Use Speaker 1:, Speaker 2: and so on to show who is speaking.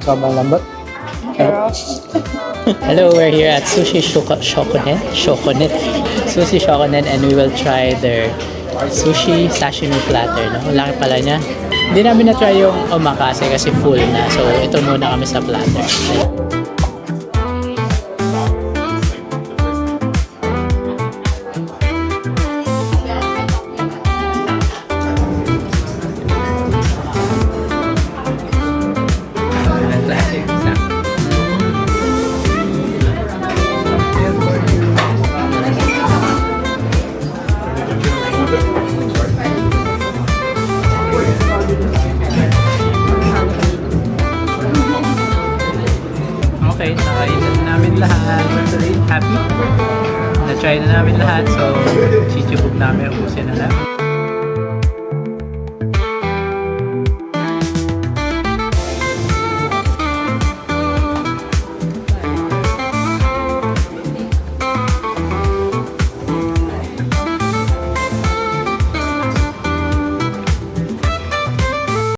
Speaker 1: Sobrang lambot.
Speaker 2: Pero,
Speaker 1: Hello, we're here at Sushi Shokunen. Sushi Shokunen, and we will try their sushi sashimi platter. No? Ang laki pala niya. Hindi namin na-try yung omakase kasi full na. So, ito muna kami sa platter. Okay, nakain na namin lahat. Happy? Na-try na namin lahat. So, chichibog namin. Ubusin na lang.